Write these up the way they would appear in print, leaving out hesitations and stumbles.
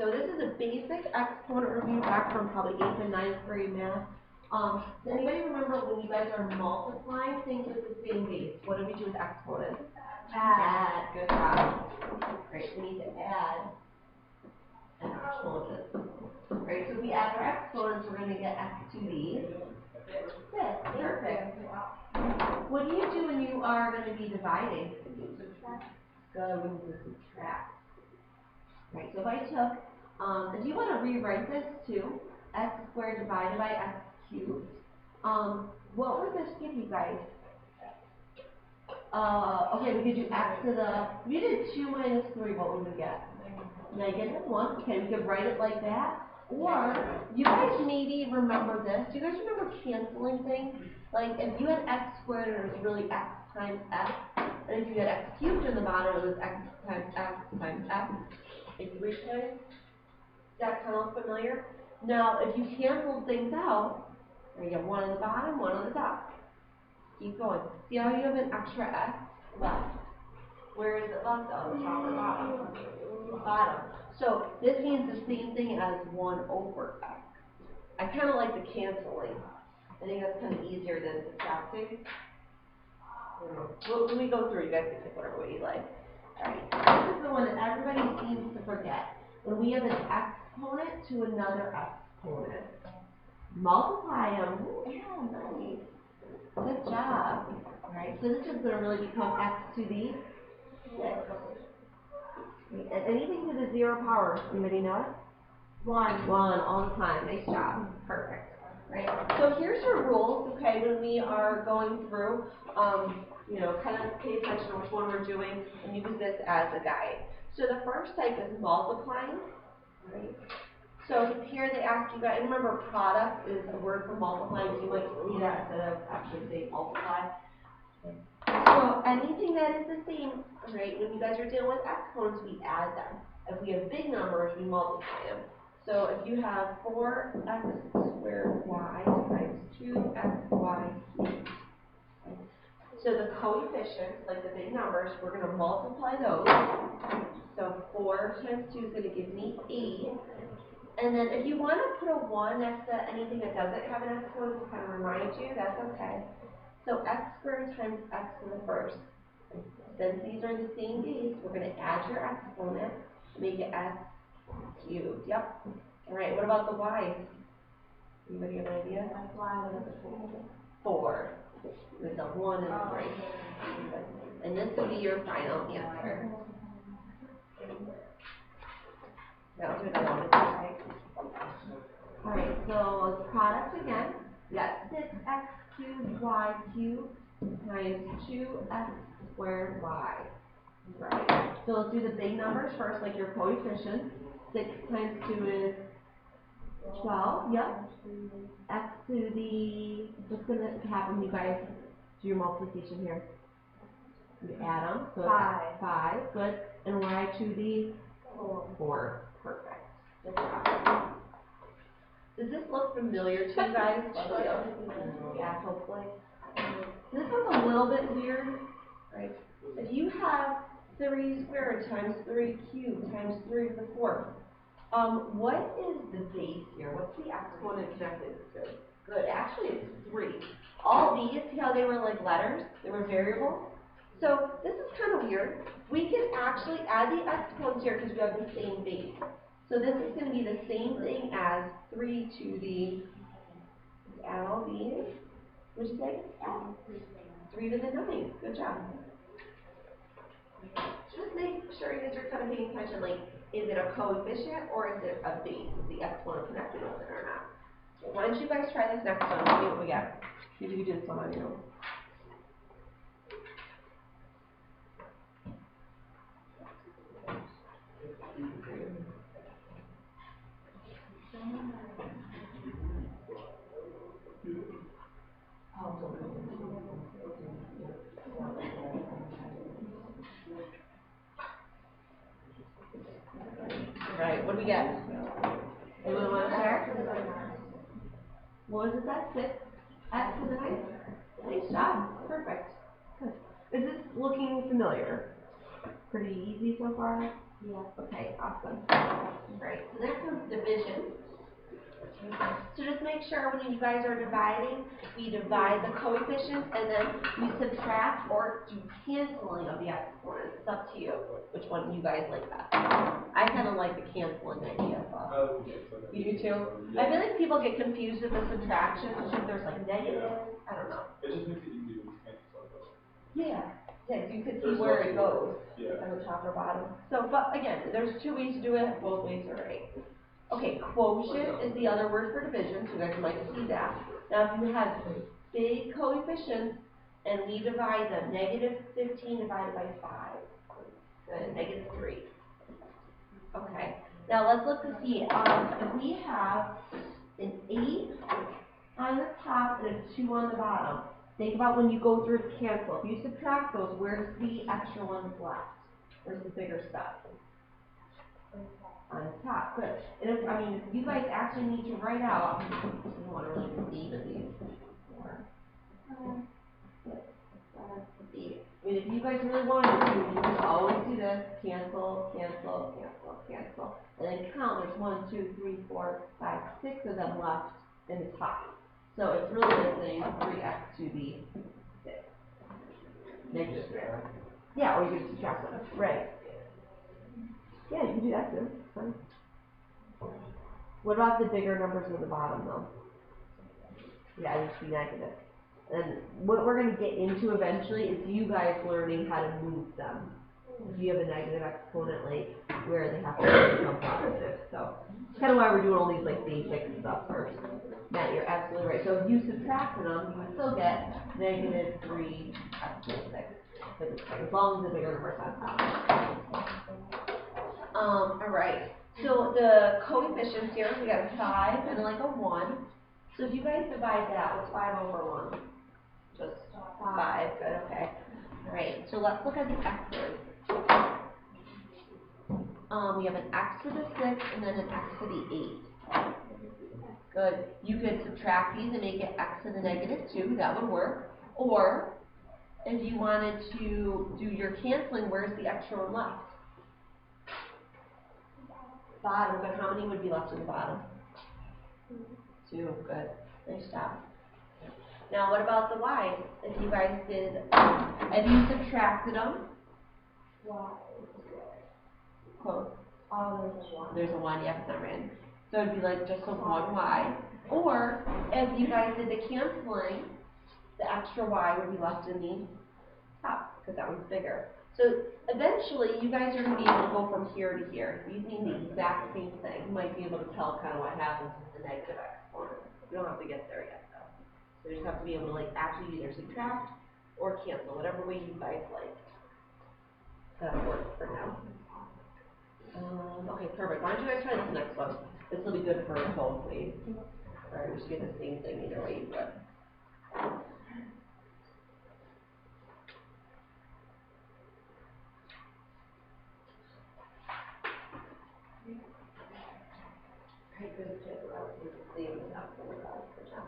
so this is a basic exponent review back from probably 8th and 9th grade math. Does anybody remember when you guys are multiplying things with the same base? What do we do with exponents? Add. Good job. Great. We need to add exponents. Right, so if we add our exponents, we're going to get x to the 5th. Perfect. What do you do when you are going to be dividing? Subtract. Good, we need to subtract. Right, so if I took, if you want to rewrite this too, x squared divided by x cubed, what would this give you guys? Okay, we could do x to the, if you did 2 minus 3, what would we get? -1. Okay, we could write it like that. Or, you guys maybe remember this. Do you guys remember canceling things? Like, if you had x squared and it was really x times x, and if you had x cubed in the bottom, it was x times x times x, like 3 times. Does that kind of look familiar? Now, if you cancel things out, you get 1 on the bottom, 1 on the top. Keep going. See how you have an extra x left? Where is it left on the top or bottom? Bottom. So this means the same thing as 1 over x. I kind of like the canceling. I think that's kind of easier than subtracting. When we go through, you guys can pick whatever way you like. Alright, this is the one that everybody seems to forget. When we have an exponent to another exponent. Multiply them. Ooh, yeah, nice. Good job. Alright, so this is going to really become x to the 6th. And anything to the 0 power, anybody know it? 1 all the time. Nice job. Perfect. Right. So here's your rules, okay, when we are going through, you know, kind of pay attention to which one we're doing and use this as a guide. So the first type is multiplying. Right. So here they ask you guys, and remember product is a word for multiplying, so you might see that instead of actually saying multiply. So anything that is the same, right, when you guys are dealing with exponents, we add them. If we have big numbers, we multiply them. So if you have 4x squared y times 2xy cubed. So the coefficients, like the big numbers, we're going to multiply those. So 4 times 2 is going to give me 8. And then if you want to put a 1 next to anything that doesn't have an exponent to kind of remind you, that's okay. So x squared times x to the first. Since these are the same base, we're going to add your exponent, make it x cubed. Yep. All right, what about the y's? Anybody have an idea? That's why I was 4. With a 1 and a 3. And this will be your final answer. Now do another one, okay? All right, so product again. We got 6x cubed y cubed times 2x squared y. Right. So let's do the big numbers first, like your coefficients. 6 times 2 is 12. Yep. X to the, what's going to happen when you guys do your multiplication here? You add them. So 5. Good. And y to the 4. Perfect. Good job. Does this look familiar to you guys? Yeah, hopefully. This one's a little bit weird, right? If you have 3 squared times 3 cubed times 3 to the 4th, what is the base here? What's the exponent connected to? Good. Actually, it's 3. All these, see how they were like letters? They were variables. So this is kind of weird. We can actually add the exponents here because we have the same base. So this is going to be the same thing as 3 to the, add all these. What did you say? 3 to the 9. Good job. Just make sure you guys are kind of paying attention, like, is it a coefficient or is it a base? Is the exponent connected with it or not? Okay, why don't you guys try this next one? See what we get. See if you can do this one on your own. Right, what do we get? Anyone want to share? What was it that? 6x to the 9? Nice job. Perfect. Good. Is this looking familiar? Pretty easy so far? Yeah. Okay, awesome. Great. So there comes division. So just make sure when you guys are dividing, we divide the coefficients and then we subtract or do canceling of the exponents. It's up to you which one you guys like best. I kind of like the canceling idea. You do too? I feel like people get confused with the subtraction, if there's like negative, I don't know. It just makes it easier to cancel stuff. Yeah, you can see where it goes, on the top or bottom. So, but again, there's two ways to do it, both ways are right. Okay, quotient is the other word for division, so you guys might see that. Now, if you have big coefficients, and we divide them, negative 15 divided by 5, good, negative 3. Okay, now let's look to see, if we have an 8 on the top and a 2 on the bottom, think about when you go through to cancel. If you subtract those, where's the extra ones left? Where's the bigger stuff? On the top, good. And if, if you guys actually need to write out, you want to really even these. 4, 5, 6, 7, 8. If you guys really wanted to, you could always do this, cancel, cancel, cancel, cancel. And then count, there's 1, 2, 3, 4, 5, 6 of them left in the top. So it's really like saying 3x to the 6. Negative 3. Yeah, or you could subtract them. Right. Yeah, you can do that too. Fine. What about the bigger numbers at the bottom though? Yeah, it should be negative. And what we're going to get into eventually is you guys learning how to move them. If you have a negative exponent, like where they have to become positive. So it's kind of why we're doing all these like basic stuff first. Matt, you're absolutely right. So if you subtracted them, you would still get negative 3 x to the 6. As long as the bigger number is on top. All right. So the coefficients here, we got a 5 and like a 1. So if you guys divide that, what's 5 over 1? Just 5. Good, okay. All right, so let's look at the x's. We have an x to the 6 and then an x to the 8. Good. You could subtract these and make it x to the negative 2. That would work. Or if you wanted to do your canceling, where's the extra one left? Bottom, but how many would be left in the bottom? 2, good. Nice job. Now what about the y's? If you guys did, if you subtracted them, close. Oh, there's a 1, yeah, it's not written. So it'd be like just a 1y. Or if you guys did the canceling, the extra y would be left in the top, because that one's bigger. So eventually, you guys are going to be able to go from here to here. These mean the exact same thing. You might be able to tell kind of what happens with the negative exponent. You don't have to get there yet, though. So you just have to be able to like actually either subtract or cancel, whatever way you guys like. That'll work for now. Okay, perfect. Why don't you guys try this next one? This will be good for both ways. Alright, we should get the same thing either way you do it. Alright, good. Let's do the same stuff for now.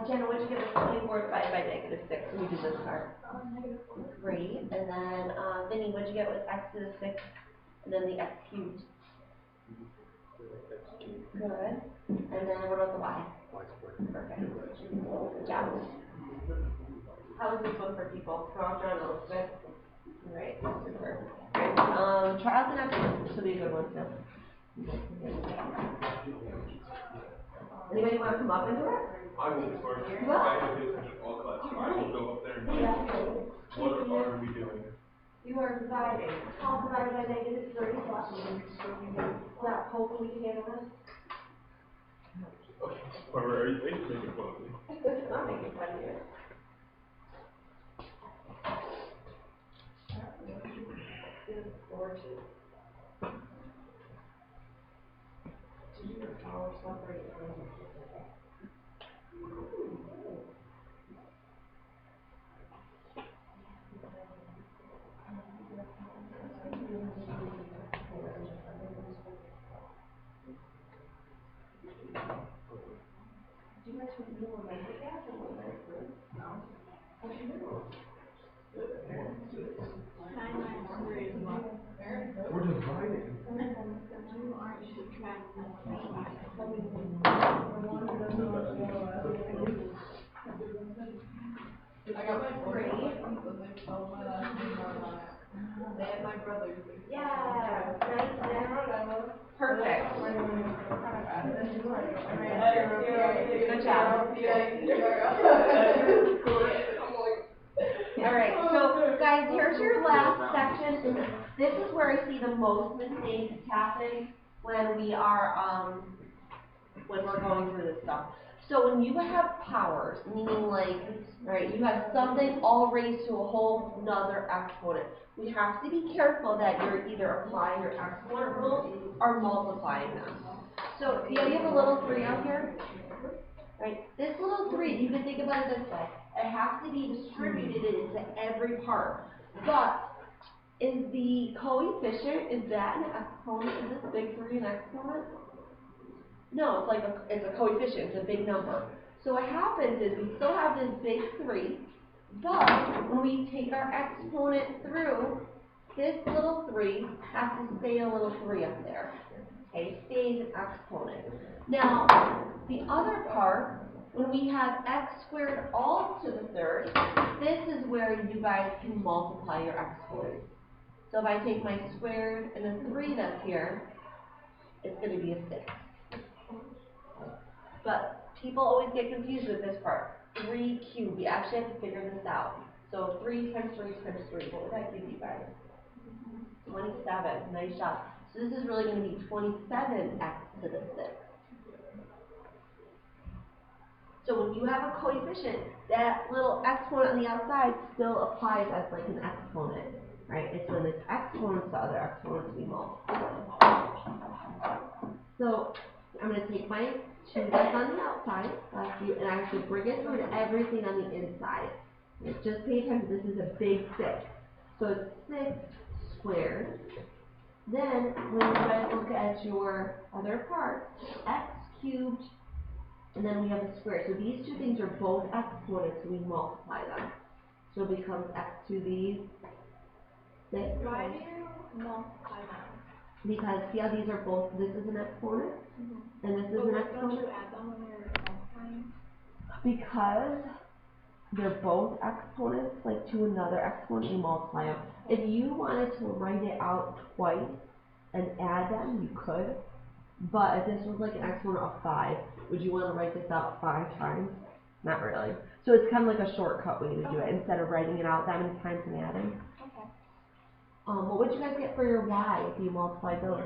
Jenna, what'd you get with 24 divided by negative 6? Let me do this part. Great. And then, Vinny, what'd you get with x to the 6 and then the x cubed? Good. And then what about the y? Y squared. Perfect. Good job. How is this one for people? How drawn a little bit? All right. Super. Try out the next one. This will be a good one too. Anybody want to come up and do it? I will be smart. You will? I have to pay attention to all class, so I will go up there and what are we doing? You are dividing. 12 divided by negative 3 plus. Yeah, hopefully you can handle this. Okay. Are you making fun of me? I'm making fun of you. is 4, 2. To do your power separate from the specific. Do you guys remember that and what that is? No. What you do? 9 minus 3 is what? We're dividing. You aren't subtracting. I got my brother's license and they spelled my last name wrong on it. And my brother's. Yeah, right there. Perfect. Good job. Alright, so guys, here's your last section, and this is where I see the most mistakes happen when we are, when we're going through this stuff. So when you have powers, meaning like, right, you have something all raised to a whole nother exponent, we have to be careful that you're either applying your exponent rules or multiplying them. So, do you have a little 3 out here? Right, this little 3, you can think about it this way. It has to be distributed into every part. But is the coefficient, is that an exponent? Is this big 3 an exponent? No, it's a coefficient, it's a big number. So what happens is we still have this big 3, but when we take our exponent through, this little 3 has to stay a little 3 up there. Okay, stays an exponent. Now, the other part, when we have x squared all to the third, this is where you guys can multiply your exponents. So if I take my squared and the 3 that's here, it's going to be a 6. But people always get confused with this part. 3 cubed. We actually have to figure this out. So 3 times 3 times 3. What would that give you guys? 27. Nice job. So this is really going to be 27x to the 6. So when you have a coefficient, that little exponent on the outside still applies as like an exponent, right? It's when this exponent to other exponents we multiply. So I'm going to take my 2 that's on the outside, and I have to bring it through to everything on the inside. Just pay attention, this is a big 6. So it's 6 squared. Then, when you guys look at your other part, x cubed, and then we have a square. So these two things are both exponents, so we multiply them. So it becomes x to the 6. Why do you multiply them? Because see how these are both, this is an exponent, and this is an exponent? Don't you add them when you're multiplying? Because they're both exponents, like to another exponent, you multiply them. If you wanted to write it out twice and add them, you could. But if this was like an exponent of 5, would you want to write this out 5 times? Not really. So it's kind of like a shortcut way to do it instead of writing it out that many times and adding. Okay. What would you guys get for your y if you multiplied those?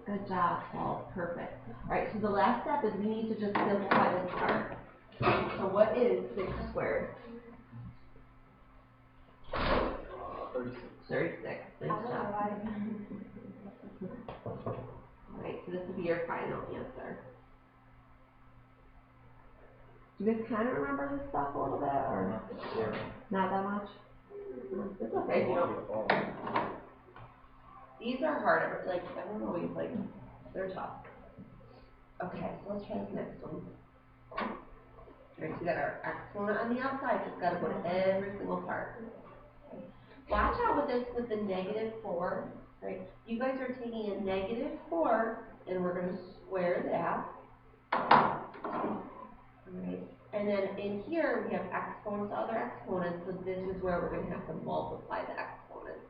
Good job, 12. Perfect. Alright, so the last step is we need to just simplify this part. So what is 6 squared? 36. 36. Nice job. Alright, so this will be your final answer. Do you guys kind of remember this stuff a little bit, or not that much? It's okay if you don't. These are hard. Like, everyone always, like, they're tough. Okay, so let's try this next one. Alright, so we got our exponent on the outside, so it's got to go to every single part. Watch out with this with the -4, right? You guys are taking a -4, and we're going to square that. Alright, and then in here we have exponents to other exponents, so this is where we're going to have to multiply the exponents.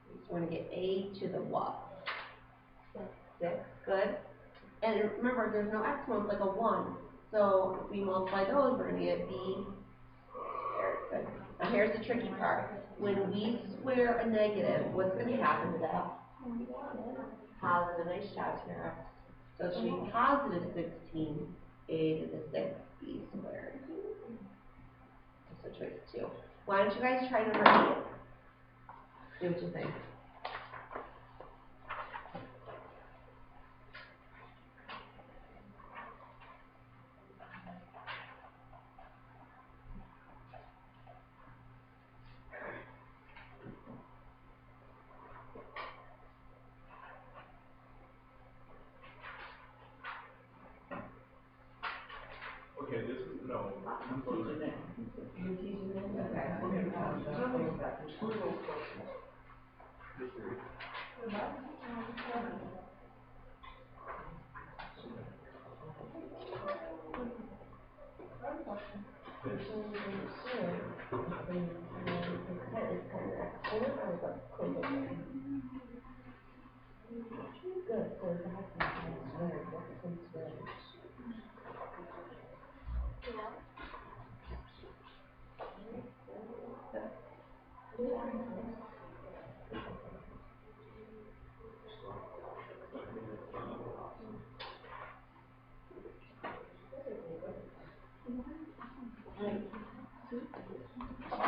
So we're going to get a to the what? 6, good. And remember, there's no exponents like a 1. So if we multiply those, we're going to get b squared. Good. Now here's the tricky part. When we square a negative, what's going to happen to that? Positive. Nice job, Tara. So it should be positive 16, a to the 6, b squared. So choice 2. Why don't you guys try number 8? See what you think. You're teaching them? Okay.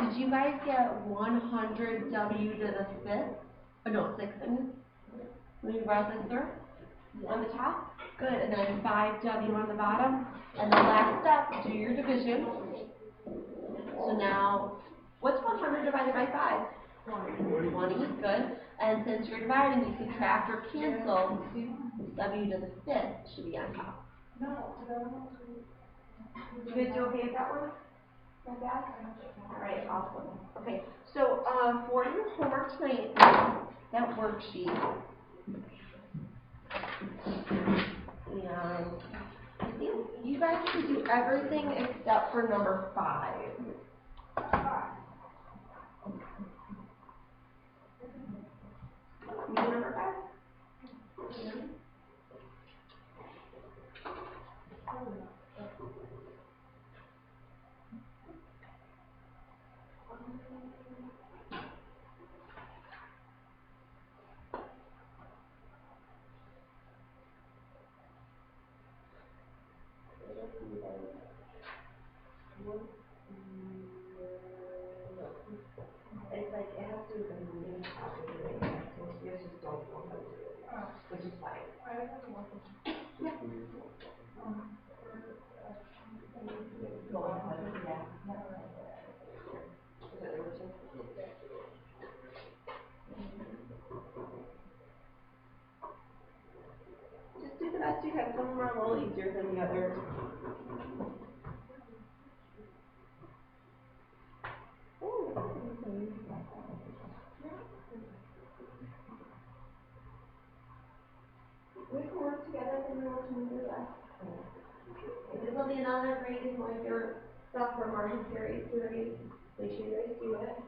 Did you guys get 100 W to the 5th? Oh, no, 6th, I mean. When you brought this through? On the top? Good, and then 5W on the bottom. And the last step, do your division. So now, what's 100 divided by 5? 20, good. And since you're dividing, you subtract or cancel. W to the 5th should be on top. You guys do okay with that one? Not bad? Alright, awesome. Okay, so for your homework tonight, that worksheet. And I think you guys can do everything except for number 5. You do number 5? It's like, it has to do with the moving topic, so you just don't want to do it, which is fine. Yeah. Go on, yeah. Just do the best you can. Some of them are a little easier than the others. We can work together and we want to do that. This will be another great one of your sophomore margin series. Make sure you guys do it.